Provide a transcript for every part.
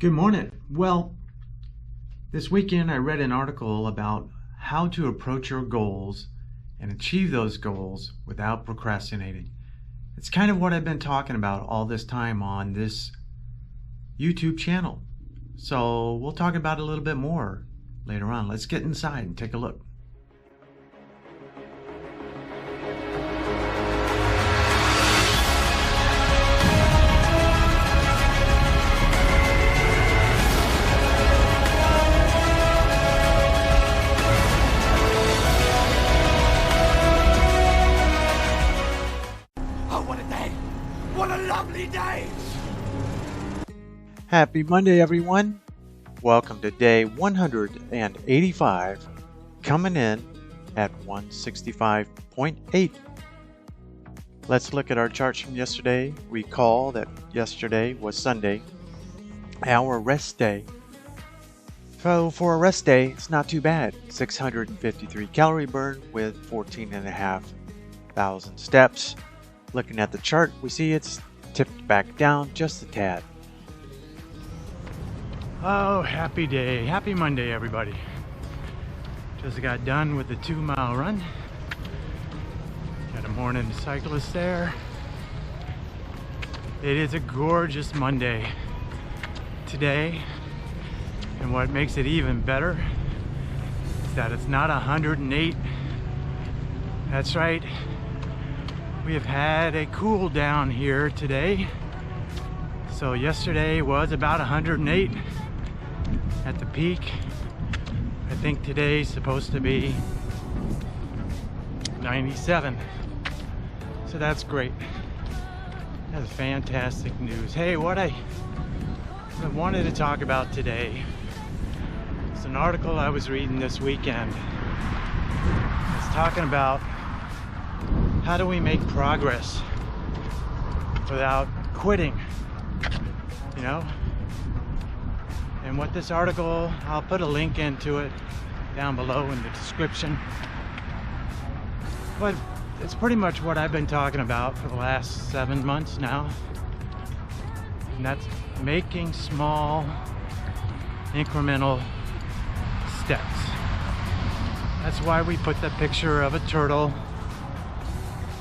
Good morning. Well, this weekend I read an article about how to approach your goals and achieve those goals without procrastinating. It's kind of what I've been talking about all this time on this YouTube channel. So we'll talk about it a little bit more later on. Let's get inside and take a look. Happy Monday, everyone. Welcome to day 185, coming in at 165.8. Let's look at our charts from yesterday. Recall that yesterday was Sunday, our rest day. So for a rest day, it's not too bad. 653 calorie burn with 14,500 steps. Looking at the chart, we see it's tipped back down just a tad. Oh, happy day. Happy Monday, everybody. Just got done with the 2-mile run. Got a morning cyclist there. It is a gorgeous Monday today. And what makes it even better is that it's not 108. That's right. We have had a cool down here today. So yesterday was about 108 at the peak. I think today's supposed to be 97. So that's great. That's fantastic news. Hey, what I wanted to talk about today is an article I was reading this weekend. It's talking about how do we make progress without quitting, you know? And what this article, I'll put a link into it down below in the description. But it's pretty much what I've been talking about for the last 7 months now. And that's making small, incremental steps. That's why we put the picture of a turtle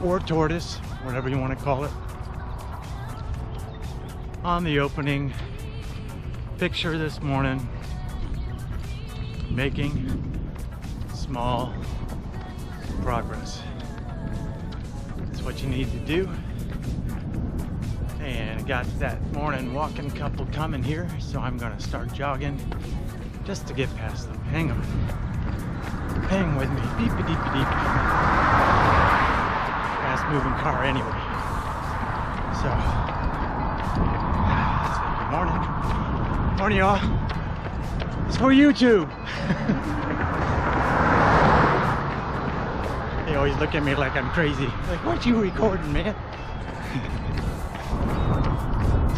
or tortoise, whatever you want to call it, on the opening picture this morning. Making small progress. That's what you need to do. And I got that morning walking couple coming here, so I'm gonna start jogging just to get past them. Hang on. Hang with me. Beep-a-deep-a-deep. Fast moving car anyway. So, let's say good morning. Morning, y'all. It's for YouTube. They always look at me like I'm crazy. Like, what you recording, man?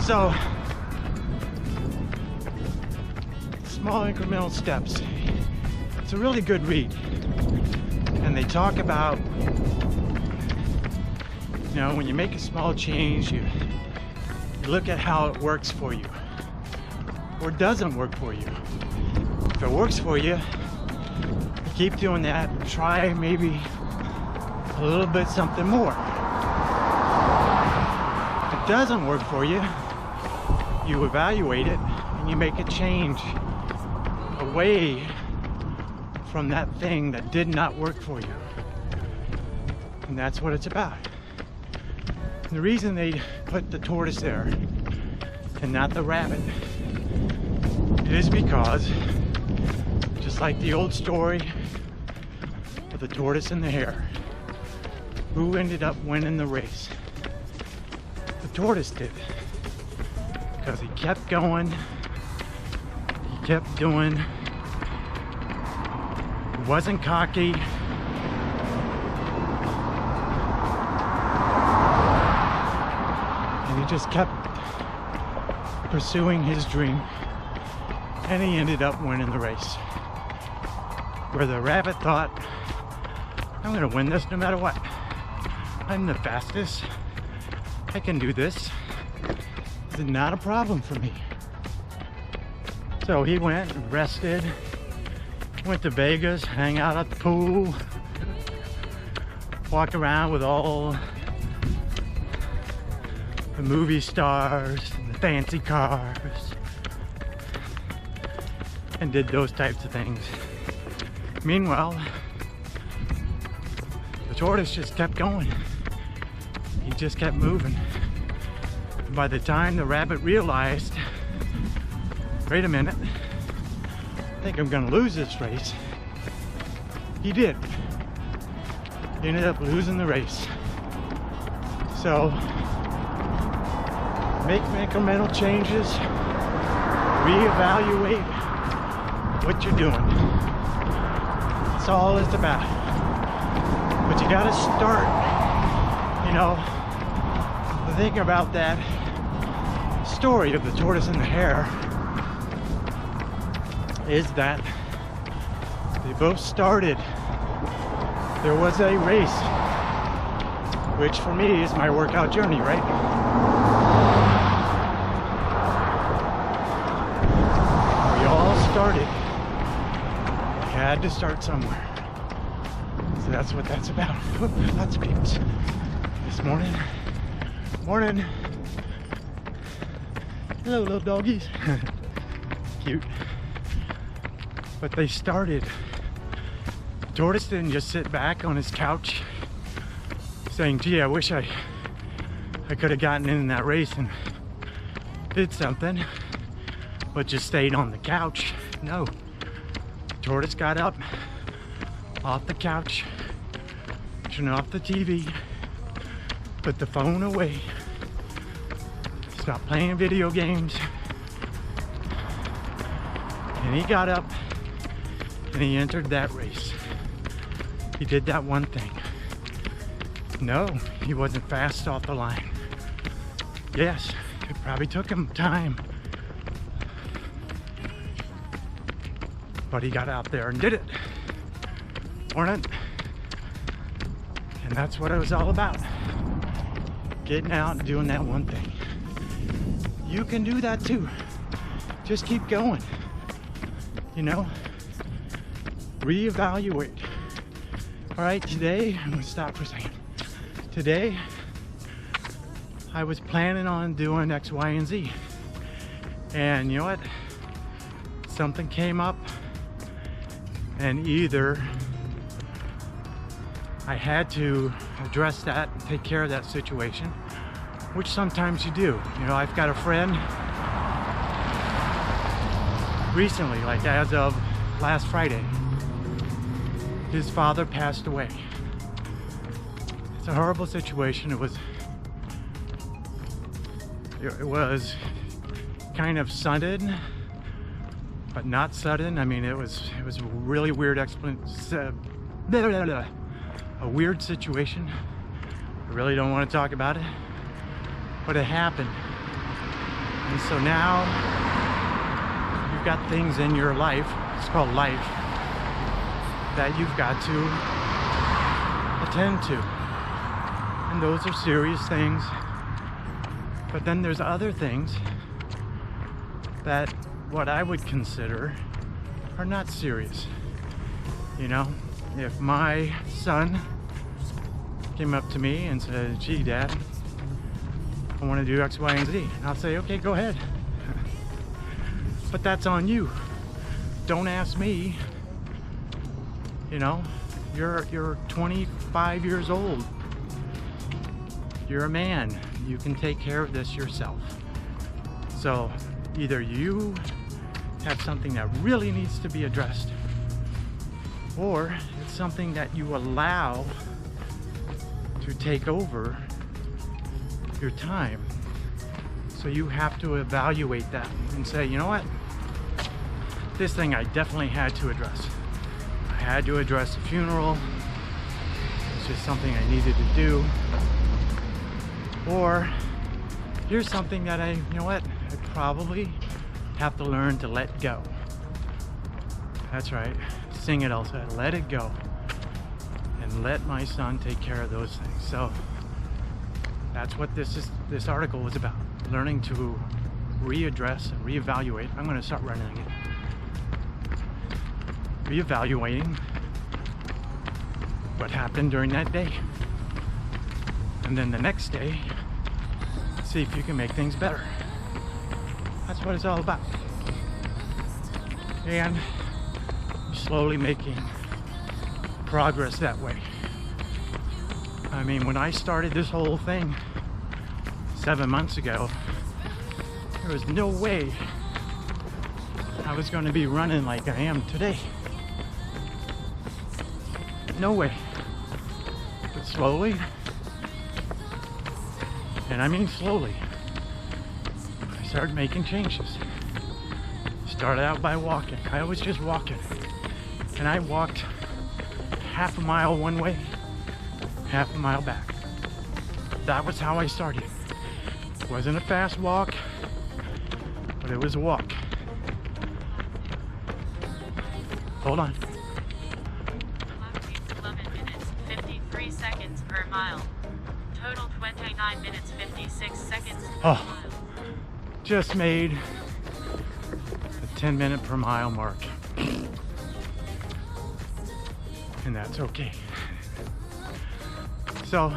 So, small incremental steps. It's a really good read. And they talk about, you know, when you make a small change, you look at how it works for you. Or doesn't work for you. If it works for you, keep doing that. Try maybe a little bit something more. If it doesn't work for you, you evaluate it and you make a change away from that thing that did not work for you. And that's what it's about. The reason they put the tortoise there and not the rabbit is because, just like the old story of the tortoise and the hare, who ended up winning the race? The tortoise did. Because he kept going, he kept doing, he wasn't cocky, and he just kept pursuing his dream. And he ended up winning the race. Where the rabbit thought, I'm gonna win this no matter what. I'm the fastest. I can do this. This is not a problem for me. So he went and rested, went to Vegas, hang out at the pool, walk around with all the movie stars and the fancy cars, and did those types of things. Meanwhile, the tortoise just kept going. He just kept moving. And by the time the rabbit realized, wait a minute, I think I'm gonna lose this race, he did. He ended up losing the race. So, make incremental changes, reevaluate what you're doing. That's all it's about. But you gotta start, you know, think about that story of the tortoise and the hare, is that they both started, there was a race, which for me is my workout journey, right? We all started, we had to start somewhere. So that's what that's about. Whoop, lots of people this morning. Morning. Hello, little doggies. Cute. But they started. The tortoise didn't just sit back on his couch saying, gee, I wish I could have gotten in that race and did something, but just stayed on the couch. No. The tortoise got up off the couch, turned off the TV, put the phone away, stopped playing video games, and he got up and he entered that race. He did that one thing. No, he wasn't fast off the line. Yes, it probably took him time, but he got out there and did it. Morning. And that's what it was all about. Getting out and doing that one thing. You can do that too. Just keep going. You know? Reevaluate. Alright, today, I'm gonna stop for a second. Today, I was planning on doing X, Y, and Z. And you know what? Something came up, and either I had to address that and take care of that situation, which sometimes you do. You know, I've got a friend recently, like as of last Friday, his father passed away. It's a horrible situation. It was kind of sudden, but not sudden. I mean, it was a really weird a weird situation. I really don't want to talk about it, but it happened. And so now you've got things in your life, it's called life, that you've got to attend to. And those are serious things. But then there's other things that what I would consider are not serious. You know, if my son came up to me and said, gee, Dad, I want to do X, Y, and Z, and I'll say, okay, go ahead. But that's on you. Don't ask me. You know, you're 25 years old. You're a man. You can take care of this yourself. So either you have something that really needs to be addressed, or it's something that you allow to take over your time. So you have to evaluate that and say, you know what? This thing I definitely had to address. I had to address the funeral. It's just something I needed to do. Or here's something that you know what? I probably have to learn to let go. That's right. Sing it also. Let it go. And let my son take care of those things. So that's what this article was about. Learning to readdress and reevaluate. I'm going to start running again. Reevaluating what happened during that day. And then the next day, see if you can make things better. That's what it's all about. And slowly making progress that way. I mean, when I started this whole thing 7 months ago, there was no way I was going to be running like I am today. No way. But slowly, and I mean slowly, I started making changes. Started out by walking. I was just walking. And I walked half a mile one way, half a mile back. That was how I started. It wasn't a fast walk, but it was a walk. Hold on. 11 minutes, 53 seconds per mile. Total 29 minutes, 56 seconds per mile. Just made the 10-minute per mile mark. And that's okay. So,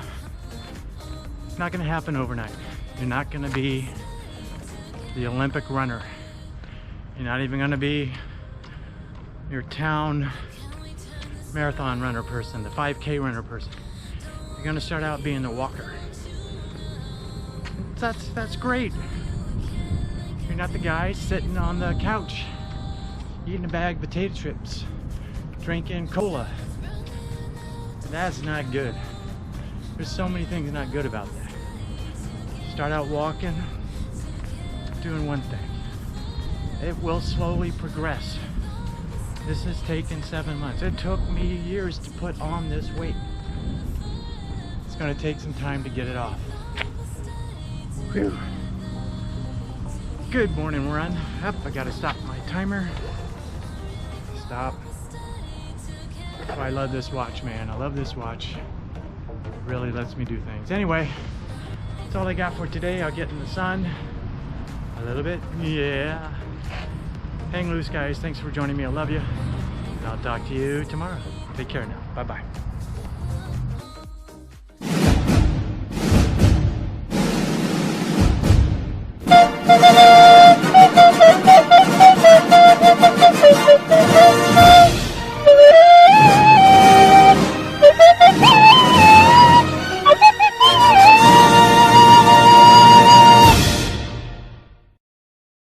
it's not going to happen overnight. You're not going to be the Olympic runner. You're not even going to be your town marathon runner person, the 5K runner person. You're going to start out being the walker. That's great. You're not the guy sitting on the couch eating a bag of potato chips, drinking cola. That's not good. There's so many things not good about that. Start out walking, doing one thing. It will slowly progress. This has taken 7 months. It took me years to put on this weight. It's gonna take some time to get it off. Whew. Good morning, run. Up, I gotta stop my timer. Stop. Oh, I love this watch, man. I love this watch. It really lets me do things. Anyway, that's all I got for today. I'll get in the sun a little bit. Yeah. Hang loose, guys. Thanks for joining me. I love you. And I'll talk to you tomorrow. Take care now. Bye-bye.